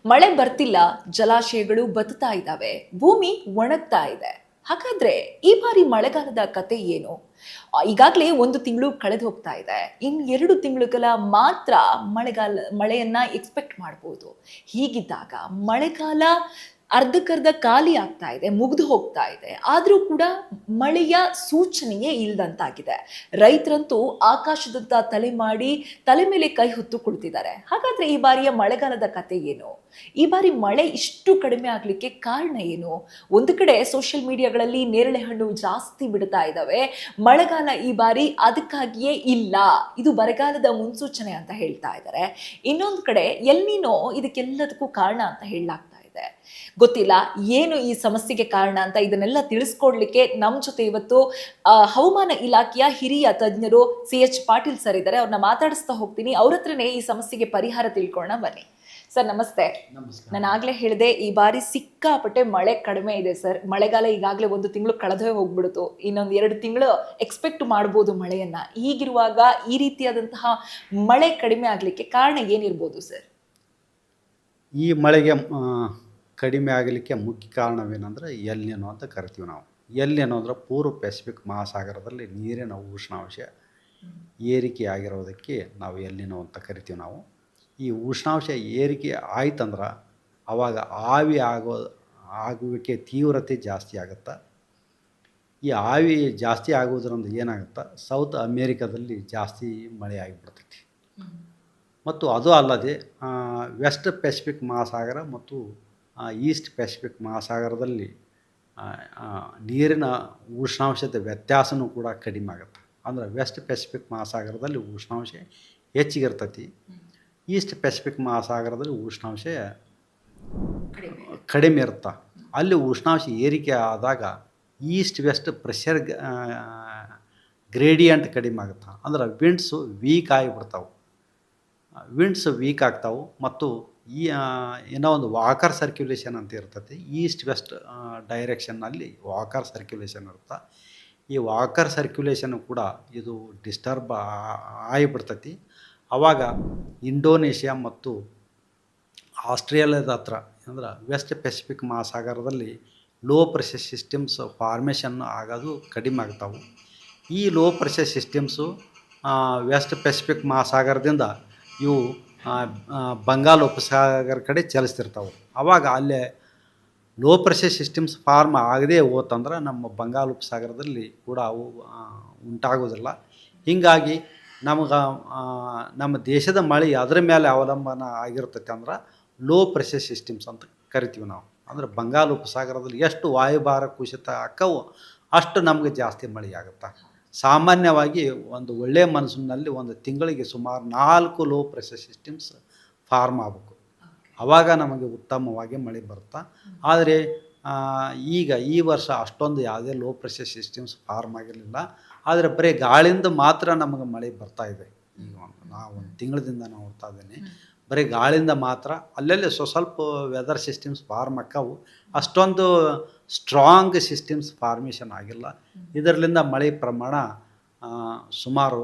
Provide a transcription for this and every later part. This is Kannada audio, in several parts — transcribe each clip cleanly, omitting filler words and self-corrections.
ಮಳೆ ಬರ್ತಿಲ್ಲ, ಜಲಾಶಯಗಳು ಬತ್ತಾ ಇದ್ದಾವೆ, ಭೂಮಿ ಒಣಗ್ತಾ ಇದೆ. ಹಾಗಾದ್ರೆ ಈ ಬಾರಿ ಮಳೆಗಾಲದ ಕತೆ ಏನು? ಈಗಾಗಲೇ 1 ತಿಂಗಳು ಕಳೆದು ಹೋಗ್ತಾ ಇದೆ. ಇನ್ನು 2 ತಿಂಗಳುಗಳ ಮಾತ್ರ ಮಳೆಯನ್ನ ಎಕ್ಸ್ಪೆಕ್ಟ್ ಮಾಡಬಹುದು. ಹೀಗಿದ್ದಾಗ ಮಳೆಗಾಲ ಅರ್ಧಕ್ಕರ್ಧ ಖಾಲಿ ಆಗ್ತಾ ಇದೆ, ಮುಗಿದು ಹೋಗ್ತಾ ಇದೆ. ಆದ್ರೂ ಕೂಡ ಮಳೆಯ ಸೂಚನೆಯೇ ಇಲ್ದಂತಾಗಿದೆ. ರೈತರಂತೂ ಆಕಾಶದತ್ತ ತಲೆ ಮಾಡಿ ತಲೆ ಮೇಲೆ ಕೈ ಹೊತ್ತು ಕುಳಿತಿದ್ದಾರೆ. ಹಾಗಾದ್ರೆ ಈ ಬಾರಿಯ ಮಳೆಗಾಲದ ಕತೆ ಏನು? ಈ ಬಾರಿ ಮಳೆ ಇಷ್ಟು ಕಡಿಮೆ ಆಗ್ಲಿಕ್ಕೆ ಕಾರಣ ಏನು? ಒಂದು ಕಡೆ ಸೋಷಿಯಲ್ ಮೀಡಿಯಾಗಳಲ್ಲಿ ನೇರಳೆ ಹಣ್ಣು ಜಾಸ್ತಿ ಬಿಡ್ತಾ ಇದ್ದಾವೆ. ಮಳೆಗಾಲ ಈ ಬಾರಿ ಅದಕ್ಕಾಗಿಯೇ ಇಲ್ಲ, ಇದು ಬರಗಾಲದ ಮುನ್ಸೂಚನೆ ಅಂತ ಹೇಳ್ತಾ ಇದ್ದಾರೆ. ಇನ್ನೊಂದು ಕಡೆ ಎಲ್ನಿನೋ ಇದಕ್ಕೆಲ್ಲದಕ್ಕೂ ಕಾರಣ ಅಂತ ಹೇಳಲಾಗ್ತಾ ಇದೆ. ಗೊತ್ತಿಲ್ಲ ಏನು ಈ ಸಮಸ್ಯೆಗೆ ಕಾರಣ ಅಂತ. ಇದನ್ನೆಲ್ಲ ತಿಳಿಸ್ಕೊಡ್ಲಿಕ್ಕೆ ನಮ್ಮ ಜೊತೆ ಇವತ್ತು ಹವಾಮಾನ ಇಲಾಖೆಯ ಹಿರಿಯ ತಜ್ಞರು CH ಪಾಟೀಲ್ ಸರ್ ಇದ್ದಾರೆ. ಅವ್ರನ್ನ ಮಾತಾಡಿಸ್ತಾ ಹೋಗ್ತೀನಿ. ಅವ್ರ ಹತ್ರನೇ ಈ ಸಮಸ್ಯೆಗೆ ಪರಿಹಾರ ತಿಳ್ಕೊಳ್ಳೋಣ ಬನ್ನಿ. ಸರ್ ನಮಸ್ತೆ. ನಾನು ಆಗ್ಲೇ ಹೇಳಿದೆ, ಈ ಬಾರಿ ಸಿಕ್ಕಾಪಟ್ಟೆ ಮಳೆ ಕಡಿಮೆ ಇದೆ ಸರ್. ಮಳೆಗಾಲ ಈಗಾಗಲೇ 1 ತಿಂಗಳು ಕಳೆದೇ ಹೋಗ್ಬಿಡ್ತು. ಇನ್ನೊಂದು 2 ತಿಂಗಳು ಎಕ್ಸ್ಪೆಕ್ಟ್ ಮಾಡ್ಬೋದು ಮಳೆಯನ್ನ. ಹೀಗಿರುವಾಗ ಈ ರೀತಿಯಾದಂತಹ ಮಳೆ ಕಡಿಮೆ ಆಗ್ಲಿಕ್ಕೆ ಕಾರಣ ಏನಿರ್ಬೋದು ಸರ್? ಈ ಮಳೆಗೆ ಕಡಿಮೆ ಆಗಲಿಕ್ಕೆ ಮುಖ್ಯ ಕಾರಣವೇನೆಂದರೆ ಎಲ್ನಿನೋ ಅಂತ ಕರಿತೀವಿ ನಾವು. ಎಲ್ನಿನೋ ಅಂದರೆ ಪೂರ್ವ ಪೆಸಿಫಿಕ್ ಮಹಾಸಾಗರದಲ್ಲಿ ನೀರಿನ ಉಷ್ಣಾಂಶ ಏರಿಕೆ ಆಗಿರೋದಕ್ಕೆ ನಾವು ಎಲ್ನಿನೋ ಅಂತ ಕರಿತೀವಿ ನಾವು. ಈ ಉಷ್ಣಾಂಶ ಏರಿಕೆ ಆಯ್ತಂದ್ರೆ ಆವಾಗ ಆಗುವಿಕೆ ತೀವ್ರತೆ ಜಾಸ್ತಿ ಆಗುತ್ತೆ. ಈ ಆವಿ ಜಾಸ್ತಿ ಆಗೋದ್ರಿಂದ ಏನಾಗುತ್ತೆ, ಸೌತ್ ಅಮೇರಿಕಾದಲ್ಲಿ ಜಾಸ್ತಿ ಮಳೆ ಆಗಿಬಿಡ್ತೈತಿ. ಮತ್ತು ಅದು ಅಲ್ಲದೆ ವೆಸ್ಟ್ ಪೆಸಿಫಿಕ್ ಮಹಾಸಾಗರ ಮತ್ತು ಈಸ್ಟ್ ಪೆಸಿಫಿಕ್ ಮಹಾಸಾಗರದಲ್ಲಿ ನೀರಿನ ಉಷ್ಣಾಂಶದ ವ್ಯತ್ಯಾಸವೂ ಕೂಡ ಕಡಿಮೆ ಆಗುತ್ತೆ. ಅಂದರೆ ವೆಸ್ಟ್ ಪೆಸಿಫಿಕ್ ಮಹಾಸಾಗರದಲ್ಲಿ ಉಷ್ಣಾಂಶ ಹೆಚ್ಚಿಗಿರ್ತೈತಿ, ಈಸ್ಟ್ ಪೆಸಿಫಿಕ್ ಮಹಾಸಾಗರದಲ್ಲಿ ಉಷ್ಣಾಂಶ ಕಡಿಮೆ ಇರುತ್ತೆ. ಅಲ್ಲಿ ಉಷ್ಣಾಂಶ ಏರಿಕೆ ಆದಾಗ ಈಸ್ಟ್ ವೆಸ್ಟ್ ಪ್ರೆಷರ್ ಗ್ರೇಡಿಯಂಟ್ ಕಡಿಮೆ ಆಗುತ್ತೆ. ಅಂದ್ರೆ ವಿಂಡ್ಸು ವೀಕ್ ಆಗಿಬಿಡ್ತಾವೆ. ವಿಂಡ್ಸ್ ವೀಕ್ ಆಗ್ತಾವೆ ಮತ್ತು ಏನೋ ಒಂದು ವಾಕರ್ ಸರ್ಕ್ಯುಲೇಷನ್ ಅಂತ ಇರ್ತೈತಿ. ಈಸ್ಟ್ ವೆಸ್ಟ್ ಡೈರೆಕ್ಷನ್ನಲ್ಲಿ ವಾಕರ್ ಸರ್ಕ್ಯುಲೇಷನ್ ಇರುತ್ತೆ. ಈ ವಾಕರ್ ಸರ್ಕ್ಯುಲೇಷನ್ ಕೂಡ ಇದು ಡಿಸ್ಟರ್ಬ್ ಆಗಿಬಿಡ್ತೈತಿ. ಆವಾಗ ಇಂಡೋನೇಷ್ಯಾ ಮತ್ತು ಆಸ್ಟ್ರೇಲಿಯಾದ ಹತ್ರ ಅಂದ್ರೆ ವೆಸ್ಟ್ ಪೆಸಿಫಿಕ್ ಮಹಾಸಾಗರದಲ್ಲಿ ಲೋ ಪ್ರೆಷರ್ ಸಿಸ್ಟಮ್ಸ್ ಫಾರ್ಮೇಷನ್ ಆಗೋದು ಕಡಿಮೆ ಆಗ್ತಾವೆ. ಈ low pressure systems west pacific ಮಹಾಸಾಗರದಿಂದ ಇವು ಬಂಗಾಳ ಉಪಸಾಗರ ಕಡೆ ಚಲಿಸ್ತಿರ್ತಾವೆ. ಆವಾಗ ಅಲ್ಲೇ ಲೋ ಪ್ರೆಷರ್ ಸಿಸ್ಟಮ್ಸ್ ಫಾರ್ಮ್ ಆಗದೇ ಹೋತಂದ್ರೆ ನಮ್ಮ ಬಂಗಾಳ ಉಪಸಾಗರದಲ್ಲಿ ಕೂಡ ಅವು ಉಂಟಾಗೋದಿಲ್ಲ. ಹೀಗಾಗಿ ನಮ್ಮ ದೇಶದ ಮಳೆ ಅದರ ಮೇಲೆ ಅವಲಂಬನ ಆಗಿರ್ತೈತೆ. ಅಂದ್ರೆ ಲೋ ಪ್ರೆಷರ್ ಸಿಸ್ಟಮ್ಸ್ ಅಂತ ಕರಿತೀವಿ ನಾವು. ಅಂದರೆ ಬಂಗಾಳ ಉಪಸಾಗರದಲ್ಲಿ ಎಷ್ಟು ವಾಯುಭಾರ ಕುಸಿತ ಆಕ್ಕವು ಅಷ್ಟು ನಮಗೆ ಜಾಸ್ತಿ ಮಳೆ ಆಗುತ್ತೆ. ಸಾಮಾನ್ಯವಾಗಿ ಒಂದು ಒಳ್ಳೆಯ ಮನ್ಸೂನ್ನಲ್ಲಿ 1 ತಿಂಗಳಿಗೆ ಸುಮಾರು 4 ಲೋ ಪ್ರೆಷರ್ ಸಿಸ್ಟಮ್ಸ್ ಫಾರ್ಮ್ ಆಗಬೇಕು. ಆವಾಗ ನಮಗೆ ಉತ್ತಮವಾಗಿ ಮಳೆ ಬರುತ್ತೆ. ಆದರೆ ಈಗ ಈ ವರ್ಷ ಅಷ್ಟೊಂದು ಯಾವುದೇ ಲೋ ಪ್ರೆಷರ್ ಸಿಸ್ಟಮ್ಸ್ ಫಾರ್ಮ್ ಆಗಿರಲಿಲ್ಲ. ಆದರೆ ಬರೀ ಗಾಳಿಯಿಂದ ಮಾತ್ರ ನಮಗೆ ಮಳೆ ಬರ್ತಾ ಇದೆ. ಈಗ ನಾವು 1 ತಿಂಗಳಿಂದ ನಾವು ನೋಡ್ತಾ ಇದ್ದೀನಿ, ಬರೀ ಗಾಳಿಯಿಂದ ಮಾತ್ರ ಅಲ್ಲಲ್ಲಿ ಸ್ವಲ್ಪ ವೆದರ್ ಸಿಸ್ಟಮ್ಸ್ ಫಾರ್ಮ್ ಆಕ್ಕವು. ಅಷ್ಟೊಂದು ಸ್ಟ್ರಾಂಗ್ ಸಿಸ್ಟಮ್ಸ್ ಫಾರ್ಮೇಷನ್ ಆಗಿಲ್ಲ. ಇದರಿಂದ ಮಳೆ ಪ್ರಮಾಣ ಸುಮಾರು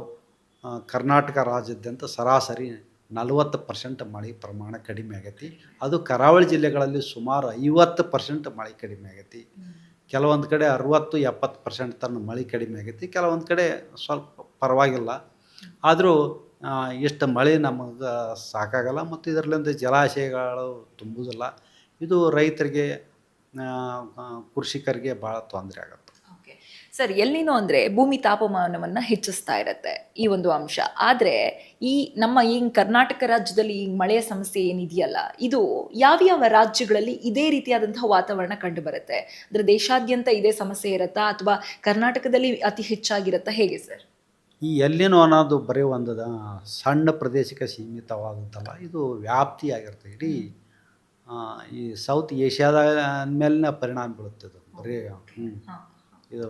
ಕರ್ನಾಟಕ ರಾಜ್ಯಾದ್ಯಂತ ಸರಾಸರಿ 40% ಮಳೆ ಪ್ರಮಾಣ ಕಡಿಮೆ ಆಗೈತಿ. ಅದು ಕರಾವಳಿ ಜಿಲ್ಲೆಗಳಲ್ಲಿ ಸುಮಾರು 50% ಮಳೆ ಕಡಿಮೆ ಆಗೈತಿ. ಕೆಲವೊಂದು ಕಡೆ 60-70% ತನಕ ಮಳೆ ಕಡಿಮೆ ಆಗೈತಿ. ಕೆಲವೊಂದು ಕಡೆ ಸ್ವಲ್ಪ ಪರವಾಗಿಲ್ಲ. ಆದರೂ ಇಷ್ಟು ಮಳೆ ನಮಗೆ ಸಾಕಾಗಲ್ಲ ಮತ್ತು ಇದರಿಂದ ಜಲಾಶಯಗಳು ತುಂಬುವುದಿಲ್ಲ. ಇದು ರೈತರಿಗೆ ಕೃಷಿಕರಿಗೆ ಭಾಳ ತೊಂದರೆ ಆಗುತ್ತೆ. ಸರ್, ಎಲ್ಲಿನೋ ಅಂದರೆ ಭೂಮಿ ತಾಪಮಾನವನ್ನು ಹೆಚ್ಚಿಸ್ತಾ ಇರುತ್ತೆ ಈ ಒಂದು ಅಂಶ. ಆದರೆ ಈ ನಮ್ಮ ಕರ್ನಾಟಕ ರಾಜ್ಯದಲ್ಲಿ ಈ ಮಳೆಯ ಸಮಸ್ಯೆ ಏನಿದೆಯಲ್ಲ, ಇದು ಯಾವ್ಯಾವ ರಾಜ್ಯಗಳಲ್ಲಿ ಇದೇ ರೀತಿಯಾದಂತಹ ವಾತಾವರಣ ಕಂಡು ಬರುತ್ತೆ? ಅಂದರೆ ದೇಶಾದ್ಯಂತ ಇದೇ ಸಮಸ್ಯೆ ಇರುತ್ತಾ ಅಥವಾ ಕರ್ನಾಟಕದಲ್ಲಿ ಅತಿ ಹೆಚ್ಚಾಗಿರುತ್ತಾ, ಹೇಗೆ ಸರ್? ಈ ಎಲ್ಲಿನೋ ಅನ್ನೋದು ಬರೀ ಒಂದು ಸಣ್ಣ ಪ್ರದೇಶಕ್ಕೆ ಸೀಮಿತವಾದಂತಲ್ಲ, ಇದು ವ್ಯಾಪ್ತಿಯಾಗಿರುತ್ತೆ. ಇಡೀ ಈ ಸೌತ್ ಏಷ್ಯಾದ ಮೇಲಿನ ಪರಿಣಾಮ ಬೀಳುತ್ತೆ ಇದು. ಬರೀ ಇದು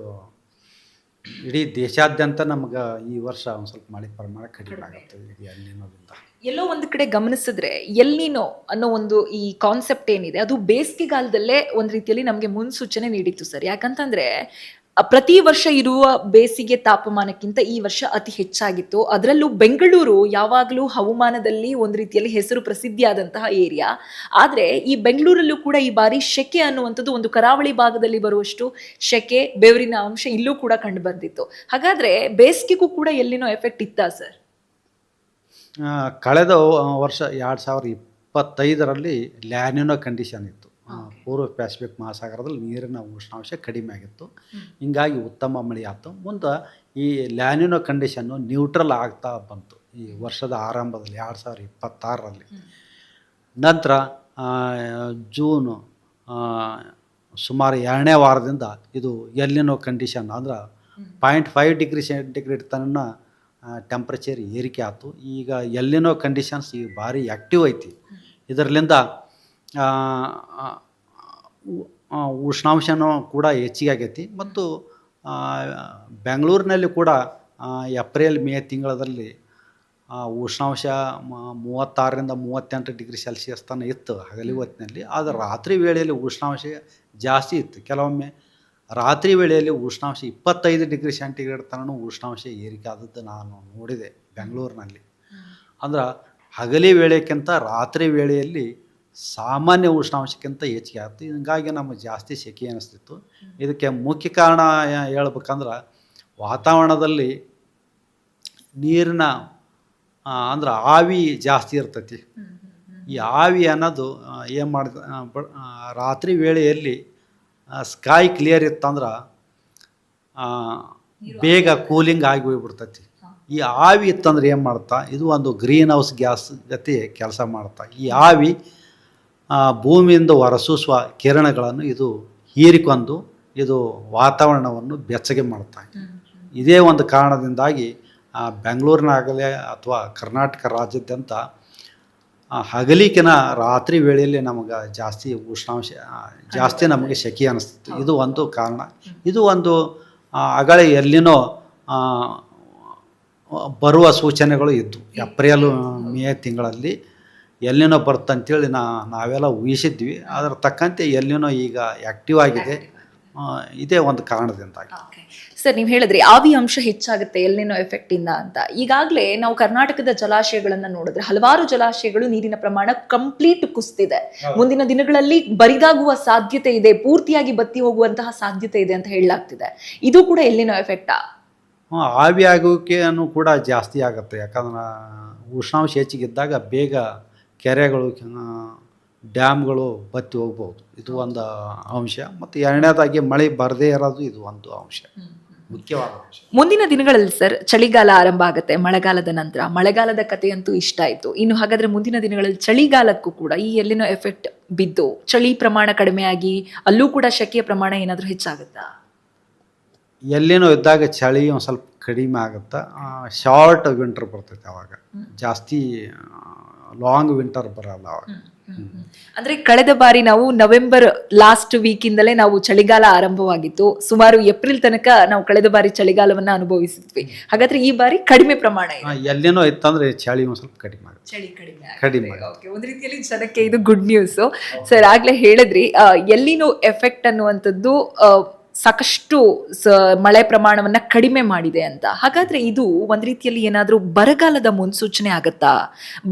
ಇಡೀ ದೇಶಾದ್ಯಂತ ನಮ್ಗೆ ಈ ವರ್ಷ ಒಂದು ಸ್ವಲ್ಪ ಮಳೆ ಪ್ರಮಾಣ ಕಡಿಮೆ ಆಗುತ್ತೆ ಇದು ಎಲ್ಲಿನೋದಿಂದ. ಎಲ್ಲೋ ಒಂದು ಕಡೆ ಗಮನಿಸಿದ್ರೆ ಎಲ್ನಿನೋ ಅನ್ನೋ ಒಂದು ಈ ಕಾನ್ಸೆಪ್ಟ್ ಏನಿದೆ ಅದು ಬೇಸಿಗೆಗಾಲದಲ್ಲೇ ಒಂದು ರೀತಿಯಲ್ಲಿ ನಮಗೆ ಮುನ್ಸೂಚನೆ ನೀಡಿತ್ತು ಸರ್. ಯಾಕಂತಂದ್ರೆ ಪ್ರತಿ ವರ್ಷ ಇರುವ ಬೇಸಿಗೆ ತಾಪಮಾನಕ್ಕಿಂತ ಈ ವರ್ಷ ಅತಿ ಹೆಚ್ಚಾಗಿತ್ತು. ಅದರಲ್ಲೂ ಬೆಂಗಳೂರು ಯಾವಾಗಲೂ ಹವಾಮಾನದಲ್ಲಿ ಒಂದು ರೀತಿಯಲ್ಲಿ ಹೆಸರು ಪ್ರಸಿದ್ಧಿಯಾದಂತಹ ಏರಿಯಾ. ಆದ್ರೆ ಈ ಬೆಂಗಳೂರಲ್ಲೂ ಕೂಡ ಈ ಬಾರಿ ಶೆಕೆ ಅನ್ನುವಂಥದ್ದು ಒಂದು ಕರಾವಳಿ ಭಾಗದಲ್ಲಿ ಬರುವಷ್ಟು ಶೆಕೆ, ಬೆವರಿನ ಅಂಶ ಇಲ್ಲೂ ಕೂಡ ಕಂಡು ಬಂದಿತ್ತು. ಹಾಗಾದ್ರೆ ಬೇಸಿಗೆಗೂ ಕೂಡ ಎಲ್ಲಿನೋ ಎಫೆಕ್ಟ್ ಇತ್ತಾ ಸರ್? ಕಳೆದ ವರ್ಷ 2025ರಲ್ಲಿ ಲ್ಯಾನಿನೋ ಕಂಡೀಷನ್ ಇತ್ತು. ಪೂರ್ವ ಪ್ಯಾಸಿಫಿಕ್ ಮಹಾಸಾಗರದಲ್ಲಿ ನೀರಿನ ಉಷ್ಣಾಂಶ ಕಡಿಮೆ ಆಗಿತ್ತು. ಹಿಂಗಾಗಿ ಉತ್ತಮ ಮಳೆ ಆಯಿತು. ಮುಂದೆ ಈ ಲ್ಯಾನಿನೋ ಕಂಡೀಷನ್ನು ನ್ಯೂಟ್ರಲ್ ಆಗ್ತಾ ಬಂತು ಈ ವರ್ಷದ ಆರಂಭದಲ್ಲಿ 2026ರಲ್ಲಿ. ನಂತರ ಜೂನು ಸುಮಾರು 2ನೇ ವಾರದಿಂದ ಇದು ಎಲ್ಲಿನೋ ಕಂಡೀಷನ್ ಅಂದ್ರೆ 0.5 ಡಿಗ್ರಿ ಸೆಂಟಿಗ್ರೇಡ್ ತನಕ ಟೆಂಪ್ರೇಚರ್ ಏರಿಕೆ ಆಯ್ತು. ಈಗ ಎಲ್ಲಿನೋ ಕಂಡೀಷನ್ಸ್ ಈಗ ಭಾರಿ ಆ್ಯಕ್ಟಿವ್ ಐತಿ. ಇದರಲ್ಲಿಂದ ಉಷ್ಣಾಂಶನೂ ಕೂಡ ಹೆಚ್ಚಿಗೆ ಆಗೈತಿ. ಮತ್ತು ಬೆಂಗಳೂರಿನಲ್ಲಿ ಕೂಡ ಏಪ್ರಿಲ್ ಮೇ ತಿಂಗಳಲ್ಲಿ ಉಷ್ಣಾಂಶ 36ರಿಂದ 38 ಡಿಗ್ರಿ ಸೆಲ್ಸಿಯಸ್ ತನಕ ಇತ್ತು ಹಗಲಿ ಹೊತ್ತಿನಲ್ಲಿ. ಆದರೆ ರಾತ್ರಿ ವೇಳೆಯಲ್ಲಿ ಉಷ್ಣಾಂಶ ಜಾಸ್ತಿ ಇತ್ತು. ಕೆಲವೊಮ್ಮೆ ರಾತ್ರಿ ವೇಳೆಯಲ್ಲಿ ಉಷ್ಣಾಂಶ 25 ಡಿಗ್ರಿ ಸೆಂಟಿಗ್ರೇಡ್ ತನಕ ಉಷ್ಣಾಂಶ ಏರಿಕೆ ಆದದ್ದು ನಾನು ನೋಡಿದೆ ಬೆಂಗಳೂರಿನಲ್ಲಿ. ಅಂದ್ರೆ ಹಗಲಿ ವೇಳೆಗಿಂತ ರಾತ್ರಿ ವೇಳೆಯಲ್ಲಿ ಸಾಮಾನ್ಯ ಉಷ್ಣಾಂಶಕ್ಕಿಂತ ಹೆಚ್ಚಿಗೆ ಆಯಿತು. ಹೀಗಾಗಿ ನಮಗೆ ಜಾಸ್ತಿ ಸೆಕೆ ಅನ್ನಿಸ್ತಿತ್ತು. ಇದಕ್ಕೆ ಮುಖ್ಯ ಕಾರಣ ಹೇಳ್ಬೇಕಂದ್ರೆ ವಾತಾವರಣದಲ್ಲಿ ನೀರಿನ ಅಂದ್ರೆ ಆವಿ ಜಾಸ್ತಿ ಇರ್ತೈತಿ. ಈ ಆವಿ ಅನ್ನೋದು ಏನು ಮಾಡಿದ ರಾತ್ರಿ ವೇಳೆಯಲ್ಲಿ ಸ್ಕೈ ಕ್ಲಿಯರ್ ಇತ್ತಂದ್ರೆ ಬೇಗ ಕೂಲಿಂಗ್ ಆಗಿ ಹೋಗ್ಬಿಡ್ತೈತಿ. ಈ ಆವಿ ಇತ್ತಂದ್ರೆ ಏನು ಮಾಡ್ತಾ, ಇದು ಒಂದು ಗ್ರೀನ್ ಹೌಸ್ ಗ್ಯಾಸ್ ಜೊತೆ ಕೆಲಸ ಮಾಡ್ತಾ. ಈ ಆವಿ ಭೂಮಿಯಿಂದ ಹೊರಸೂಸುವ ಕಿರಣಗಳನ್ನು ಇದು ಹೀರಿಕೊಂಡು ಇದು ವಾತಾವರಣವನ್ನು ಬೆಚ್ಚಗೆ ಮಾಡ್ತಾ. ಇದೇ ಒಂದು ಕಾರಣದಿಂದಾಗಿ ಬೆಂಗಳೂರಿನಾಗಲೇ ಅಥವಾ ಕರ್ನಾಟಕ ರಾಜ್ಯಾದ್ಯಂತ ಹಗಲಿಕಿನ ರಾತ್ರಿ ವೇಳೆಯಲ್ಲಿ ನಮಗೆ ಜಾಸ್ತಿ ಉಷ್ಣಾಂಶ ಜಾಸ್ತಿ ನಮಗೆ ಸೆಕೆ ಅನ್ನಿಸ್ತಿತ್ತು. ಇದು ಒಂದು ಕಾರಣ. ಇದು ಒಂದು ಅಗಳೆ ಎಲ್ಲಿನೋ ಬರುವ ಸೂಚನೆಗಳು ಇದ್ದವು. ಏಪ್ರಿಲ್ ಮೇ ತಿಂಗಳಲ್ಲಿ ಎಲ್ಲಿನೋ ಬರ್ತಂತೇಳಿ ನಾವೆಲ್ಲ ಊಹಿಸಿದ್ವಿ. ಅದರ ತಕ್ಕಂತೆ ಎಲ್ಲಿನೋ ಈಗ ಆ್ಯಕ್ಟಿವ್ ಆಗಿದೆ. ಇದೇ ಒಂದು ಕಾರಣದಿಂದಾಗಿ. ಸರ್, ನೀವು ಹೇಳಿದ್ರಿ ಆವಿ ಅಂಶ ಹೆಚ್ಚಾಗುತ್ತೆ ಎಲ್ಲಿನೋ ಎಫೆಕ್ಟ್ ಇಂದ ಅಂತ. ಈಗಾಗಲೇ ನಾವು ಕರ್ನಾಟಕದ ಜಲಾಶಯಗಳನ್ನ ನೋಡಿದ್ರೆ ಹಲವಾರು ಜಲಾಶಯಗಳು ನೀರಿನ ಪ್ರಮಾಣ ಕಂಪ್ಲೀಟ್ ಕುಸಿದಿದೆ. ಮುಂದಿನ ದಿನಗಳಲ್ಲಿ ಬರಿದಾಗುವ ಸಾಧ್ಯತೆ ಇದೆ, ಪೂರ್ತಿಯಾಗಿ ಬತ್ತಿ ಹೋಗುವಂತಹ ಸಾಧ್ಯತೆ ಇದೆ ಅಂತ ಹೇಳಲಾಗ್ತಿದೆ. ಇದು ಕೂಡ ಎಲ್ಲಿನೋ ಎಫೆಕ್ಟಾ? ಆವಿ ಆಗೋಕೆಯನ್ನು ಕೂಡ ಜಾಸ್ತಿ ಆಗುತ್ತೆ. ಯಾಕಂದ್ರೆ ಉಷ್ಣಾಂಶ ಹೆಚ್ಚಿಗಿದ್ದಾಗ ಬೇಗ ಕೆರೆಗಳು ಡ್ಯಾಮ್ಗಳು ಬತ್ತಿ ಹೋಗ್ಬೋದು. ಇದು ಒಂದು ಅಂಶ. ಮತ್ತು ಎರಡನೇದಾಗಿ ಮಳೆ ಬರದೇ ಇರೋದು ಇದು ಒಂದು ಅಂಶ, ಮುಖ್ಯವಾದ ಅಂಶ. ಮುಂದಿನ ದಿನಗಳಲ್ಲಿ ಸರ್ ಚಳಿಗಾಲ ಆರಂಭ ಆಗುತ್ತೆ. ಮಳೆಗಾಲದ ನಂತರ ಮಳೆಗಾಲದ ಕಥೆಯಂತೂ ಇಷ್ಟ ಆಯಿತು. ಇನ್ನು ಹಾಗಾದ್ರೆ ಮುಂದಿನ ದಿನಗಳಲ್ಲಿ ಚಳಿಗಾಲಕ್ಕೂ ಕೂಡ ಈ ಎಲ್ಲಿನೋ ಎಫೆಕ್ಟ್ ಬಿದ್ದು ಚಳಿ ಪ್ರಮಾಣ ಕಡಿಮೆಯಾಗಿ ಅಲ್ಲೂ ಕೂಡ ಶೆಕೆಯ ಪ್ರಮಾಣ ಏನಾದರೂ ಹೆಚ್ಚಾಗುತ್ತಾ? ಎಲ್ಲಿನೋ ಇದ್ದಾಗ ಚಳಿ ಒಂದು ಸ್ವಲ್ಪ ಕಡಿಮೆ ಆಗುತ್ತೆ. ಶಾರ್ಟ್ ವಿಂಟರ್ ಬರ್ತೈತೆ ಅವಾಗ, ಜಾಸ್ತಿ ಲಾಂಗ್ ವಿಂಟರ್ ಬರಲ್ಲ ಅವಾಗ. ಅಂದ್ರೆ ಕಳೆದ ಬಾರಿ ನಾವು ನವೆಂಬರ್ ಲಾಸ್ಟ್ ವೀಕಿಂದಲೇ ನಾವು ಚಳಿಗಾಲ ಆರಂಭವಾಗಿತ್ತು. ಸುಮಾರು ಏಪ್ರಿಲ್ ತನಕ ನಾವು ಕಳೆದ ಬಾರಿ ಚಳಿಗಾಲವನ್ನ ಅನುಭವಿಸಿದ್ವಿ. ಹಾಗಾದ್ರೆ ಈ ಬಾರಿ ಕಡಿಮೆ ಪ್ರಮಾಣ ಎಲ್ಲಿನೋ ಇತ್ತಂದ್ರೆ ಚಳಿ ಒಂದು ಸ್ವಲ್ಪ ಕಡಿಮೆ ಆಗುತ್ತೆ. ಚಳಿ ಕಡಿಮೆ. ಒಂದು ರೀತಿಯಲ್ಲಿ ಜನಕ್ಕೆ ಇದು ಗುಡ್ ನ್ಯೂಸ್. ಸರ್, ಆಗ್ಲೇ ಹೇಳಿದ್ರಿ ಎಲ್ಲಿನೋ ಎಫೆಕ್ಟ್ ಅನ್ನುವಂಥದ್ದು ಸಾಕಷ್ಟು ಮಳೆ ಪ್ರಮಾಣವನ್ನ ಕಡಿಮೆ ಮಾಡಿದೆ ಅಂತ. ಹಾಗಾದ್ರೆ ಇದು ಒಂದ್ ರೀತಿಯಲ್ಲಿ ಏನಾದ್ರೂ ಬರಗಾಲದ ಮುನ್ಸೂಚನೆ ಆಗತ್ತಾ?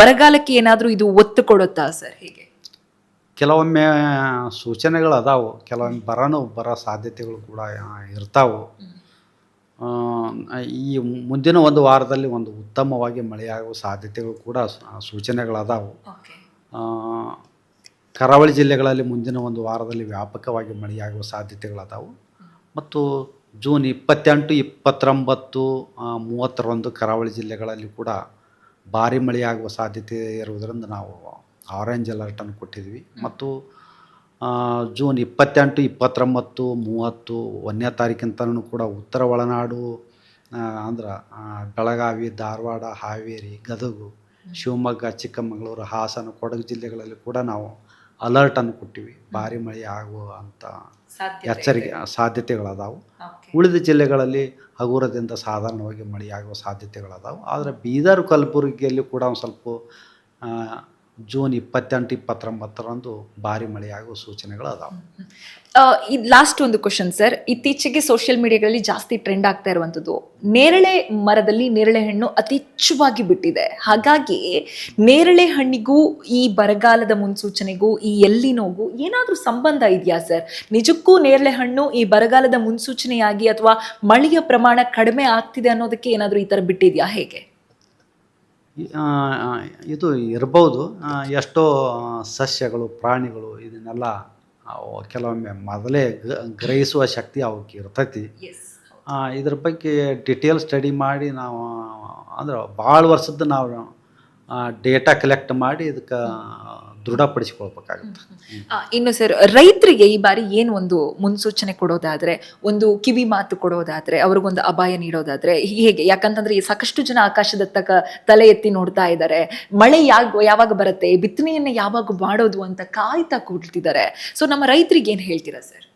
ಬರಗಾಲಕ್ಕೆ ಏನಾದ್ರೂ ಇದು ಒತ್ತು ಕೊಡುತ್ತಾ ಸರ್? ಹೇಗೆ? ಕೆಲವೊಮ್ಮೆ ಸೂಚನೆಗಳು ಅದಾವು, ಕೆಲವೊಮ್ಮೆ ಬರೋ ಸಾಧ್ಯತೆಗಳು ಕೂಡ ಇರ್ತಾವು. ಈ ಮುಂದಿನ ಒಂದು ವಾರದಲ್ಲಿ ಒಂದು ಉತ್ತಮವಾಗಿ ಮಳೆಯಾಗುವ ಸಾಧ್ಯತೆಗಳು ಕೂಡ ಸೂಚನೆಗಳದಾವು. ಕರಾವಳಿ ಜಿಲ್ಲೆಗಳಲ್ಲಿ ಮುಂದಿನ ಒಂದು ವಾರದಲ್ಲಿ ವ್ಯಾಪಕವಾಗಿ ಮಳೆಯಾಗುವ ಸಾಧ್ಯತೆಗಳದಾವು. ಮತ್ತು ಜೂನ್ 28, 29, 31 ಕರಾವಳಿ ಜಿಲ್ಲೆಗಳಲ್ಲಿ ಕೂಡ ಭಾರಿ ಮಳೆಯಾಗುವ ಸಾಧ್ಯತೆ ಇರುವುದರಿಂದ ನಾವು ಆರೆಂಜ್ ಅಲರ್ಟನ್ನು ಕೊಟ್ಟಿದ್ವಿ. ಮತ್ತು ಜೂನ್ 28, 29, 30 1ನೇ ತಾರೀಕಿಂತನೂ ಕೂಡ ಉತ್ತರ ಒಳನಾಡು ಅಂದ್ರೆ ಬೆಳಗಾವಿ, ಧಾರವಾಡ, ಹಾವೇರಿ, ಗದಗ, ಶಿವಮೊಗ್ಗ, ಚಿಕ್ಕಮಗಳೂರು, ಹಾಸನ, ಕೊಡಗು ಜಿಲ್ಲೆಗಳಲ್ಲಿ ಕೂಡ ನಾವು ಅಲರ್ಟನ್ನು ಕೊಟ್ಟಿವಿ. ಭಾರಿ ಮಳೆ ಆಗುವಂಥ ಎಚ್ಚರಿಕೆ ಸಾಧ್ಯತೆಗಳದಾವು. ಉಳಿದ ಜಿಲ್ಲೆಗಳಲ್ಲಿ ಹಗುರದಿಂದ ಸಾಧಾರಣವಾಗಿ ಮಳೆಯಾಗುವ ಸಾಧ್ಯತೆಗಳದಾವು. ಆದರೆ ಬೀದರ್, ಕಲಬುರಗಿಯಲ್ಲಿ ಕೂಡ ಒಂದು ಸ್ವಲ್ಪ ಜೂನ್ 28-29ರಂದು ಭಾರಿ ಮಳೆಯಾಗುವ ಸೂಚನೆಗಳು ಅದಾವೆ. ಲಾಸ್ಟ್ ಒಂದು ಕ್ವಶನ್ ಸರ್, ಇತ್ತೀಚೆಗೆ ಸೋಷಿಯಲ್ ಮೀಡಿಯಾಗಳಲ್ಲಿ ಜಾಸ್ತಿ ಟ್ರೆಂಡ್ ಆಗ್ತಾ ಇರುವಂಥದ್ದು ನೇರಳೆ ಮರದಲ್ಲಿ ನೇರಳೆ ಹಣ್ಣು ಅತಿ ಹೆಚ್ಚವಾಗಿ ಬಿಟ್ಟಿದೆ. ಹಾಗಾಗಿ ನೇರಳೆ ಹಣ್ಣಿಗೂ ಈ ಬರಗಾಲದ ಮುನ್ಸೂಚನೆಗೂ ಈ ಎಲ್ಲಿನೋಗೂ ಏನಾದರೂ ಸಂಬಂಧ ಇದೆಯಾ ಸರ್? ನಿಜಕ್ಕೂ ನೇರಳೆ ಹಣ್ಣು ಈ ಬರಗಾಲದ ಮುನ್ಸೂಚನೆಯಾಗಿ ಅಥವಾ ಮಳೆಯ ಪ್ರಮಾಣ ಕಡಿಮೆ ಆಗ್ತಿದೆ ಅನ್ನೋದಕ್ಕೆ ಏನಾದರೂ ಈ ಥರ ಬಿಟ್ಟಿದೆಯಾ, ಹೇಗೆ? ಇದು ಇರ್ಬೋದು. ಎಷ್ಟೋ ಸಸ್ಯಗಳು, ಪ್ರಾಣಿಗಳು ಇದನ್ನೆಲ್ಲ ಅವು ಕೆಲವೊಮ್ಮೆ ಮೊದಲೇ ಗ್ರಹಿಸುವ ಶಕ್ತಿ ಅವಕ್ಕೆ ಇರ್ತೈತಿ. ಇದ್ರ ಬಗ್ಗೆ ಡಿಟೇಲ್ ಸ್ಟಡಿ ಮಾಡಿ ನಾವು ಅಂದ್ರೆ ಭಾಳ ವರ್ಷದ್ದು ನಾವು ಡೇಟಾ ಕಲೆಕ್ಟ್ ಮಾಡಿ ಇದಕ್ಕೆ ದೃಢಪಡಿಸ್ಕೊಳ್ಬೇಕಾಗುತ್ತೆ. ಇನ್ನು ಸರ್, ರೈತರಿಗೆ ಈ ಬಾರಿ ಏನು ಒಂದು ಮುನ್ಸೂಚನೆ ಕೊಡೋದಾದ್ರೆ, ಒಂದು ಕಿವಿ ಮಾತು ಕೊಡೋದಾದ್ರೆ, ಅವ್ರಿಗೊಂದು ಅಪಾಯ ನೀಡೋದಾದ್ರೆ ಹೇಗೆ? ಯಾಕಂತಂದ್ರೆ ಈ ಸಾಕಷ್ಟು ಜನ ಆಕಾಶದತ್ತ ತಲೆ ಎತ್ತಿ ನೋಡ್ತಾ ಇದ್ದಾರೆ, ಮಳೆ ಯಾವಾಗ ಬರುತ್ತೆ, ಬಿತ್ತನೆಯನ್ನ ಯಾವಾಗ ಮಾಡೋದು ಅಂತ ಕಾಯ್ತಾ ಕೂಡ್ತಿದ್ದಾರೆ. ಸೊ ನಮ್ಮ ರೈತರಿಗೆ ಏನು ಹೇಳ್ತೀರಾ ಸರ್?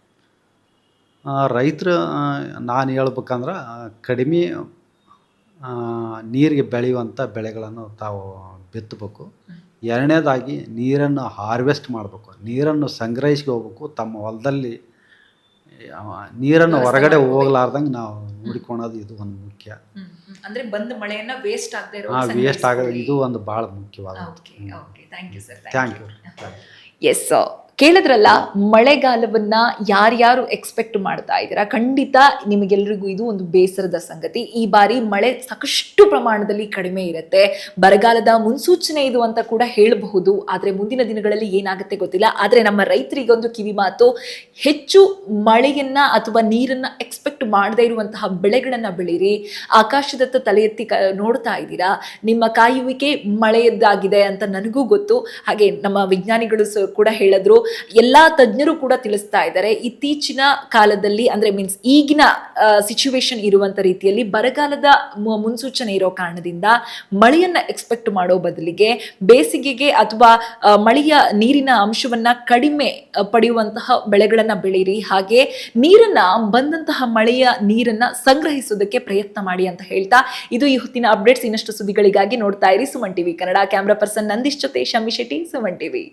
ರೈತರು ನಾನು ಹೇಳ್ಬೇಕಂದ್ರೆ ಕಡಿಮೆ ನೀರಿಗೆ ಬೆಳೆಯುವಂಥ ಬೆಳೆಗಳನ್ನು ತಾವು ಬಿತ್ತಬೇಕು. ಎರಡನೇದಾಗಿ ನೀರನ್ನು ಹಾರ್ವೆಸ್ಟ್ ಮಾಡಬೇಕು, ನೀರನ್ನು ಸಂಗ್ರಹಿಸ್ಕೋಬೇಕು. ತಮ್ಮ ಹೊಲದಲ್ಲಿ ನೀರನ್ನು ಹೊರಗಡೆ ಹೋಗ್ಲಾರ್ದಂಗೆ ನಾವು ನೋಡಿಕೊಳ್ಳೋದು ಇದು ಒಂದು ಮುಖ್ಯ. ಅಂದ್ರೆ ಬಂದ ಮಳೆಯನ್ನ ವೇಸ್ಟ್ ಆಗೋದು ಇದು ಒಂದು ಭಾಳ ಮುಖ್ಯವಾದ. Thank you. ಎಸ್, ಕೇಳಿದ್ರಲ್ಲ, ಮಳೆಗಾಲವನ್ನ ಯಾರ್ಯಾರು ಎಕ್ಸ್ಪೆಕ್ಟ್ ಮಾಡ್ತಾ ಇದ್ದೀರಾ, ಖಂಡಿತ ನಿಮಗೆಲ್ರಿಗೂ ಇದು ಒಂದು ಬೇಸರದ ಸಂಗತಿ. ಈ ಬಾರಿ ಮಳೆ ಸಾಕಷ್ಟು ಪ್ರಮಾಣದಲ್ಲಿ ಕಡಿಮೆ ಇರುತ್ತೆ. ಬರಗಾಲದ ಮುನ್ಸೂಚನೆ ಇದು ಅಂತ ಕೂಡ ಹೇಳಬಹುದು. ಆದರೆ ಮುಂದಿನ ದಿನಗಳಲ್ಲಿ ಏನಾಗುತ್ತೆ ಗೊತ್ತಿಲ್ಲ. ಆದರೆ ನಮ್ಮ ರೈತರಿಗೊಂದು ಕಿವಿ ಮಾತು, ಹೆಚ್ಚು ಮಳೆಯನ್ನ ಅಥವಾ ನೀರನ್ನ ಎಕ್ಸ್ಪೆಕ್ಟ್ ಮಾಡದೇ ಇರುವಂತಹ ಬೆಳೆಗಳನ್ನ ಬೆಳೀರಿ. ಆಕಾಶದತ್ತ ತಲೆ ಎತ್ತಿ ನೋಡ್ತಾ ಇದ್ದೀರಾ, ನಿಮ್ಮ ಕಾಯುವಿಕೆ ಮಳೆಯದ್ದಾಗಿದೆ ಅಂತ ನನಗೂ ಗೊತ್ತು. ಹಾಗೆ ನಮ್ಮ ವಿಜ್ಞಾನಿಗಳು ಕೂಡ ಹೇಳಿದ್ರು, ಎಲ್ಲಾ ತಜ್ಞರು ಕೂಡ ತಿಳಿಸ್ತಾ ಇದ್ದಾರೆ, ಇತ್ತೀಚಿನ ಕಾಲದಲ್ಲಿ ಅಂದ್ರೆ ಮೀನ್ಸ್ ಈಗಿನ ಸಿಚುವೇಶನ್ ಇರುವಂತ ರೀತಿಯಲ್ಲಿ ಬರಗಾಲದ ಮುನ್ಸೂಚನೆ ಇರೋ ಕಾರಣದಿಂದ ಮಳೆಯನ್ನ ಎಕ್ಸ್ಪೆಕ್ಟ್ ಮಾಡೋ ಬದಲಿಗೆ ಬೇಸಿಗೆಗೆ ಅಥವಾ ಮಳೆಯ ನೀರಿನ ಅಂಶವನ್ನ ಕಡಿಮೆ ಪಡೆಯುವಂತಹ ಬೆಳೆಗಳನ್ನ ಬೆಳೀರಿ. ಹಾಗೆ ನೀರನ್ನ ಬಂದಂತಹ ಮಳೆಯ ನೀರನ್ನ ಸಂಗ್ರಹಿಸೋದಕ್ಕೆ ಪ್ರಯತ್ನ ಮಾಡಿ ಅಂತ ಹೇಳ್ತಾ, ಇದು ಈ ಹೊತ್ತಿನ ಅಪ್ಡೇಟ್ಸ್. ಇನ್ನಷ್ಟು ಸುದ್ದಿಗಳಿಗಾಗಿ ನೋಡ್ತಾ ಇರಿ Suman TV Kannada. Camera person Nandish ಜೊತೆ ಶಮ್ಮಿ ಶೆಟ್ಟಿ, ಸುಮನ್ ಟಿವಿ.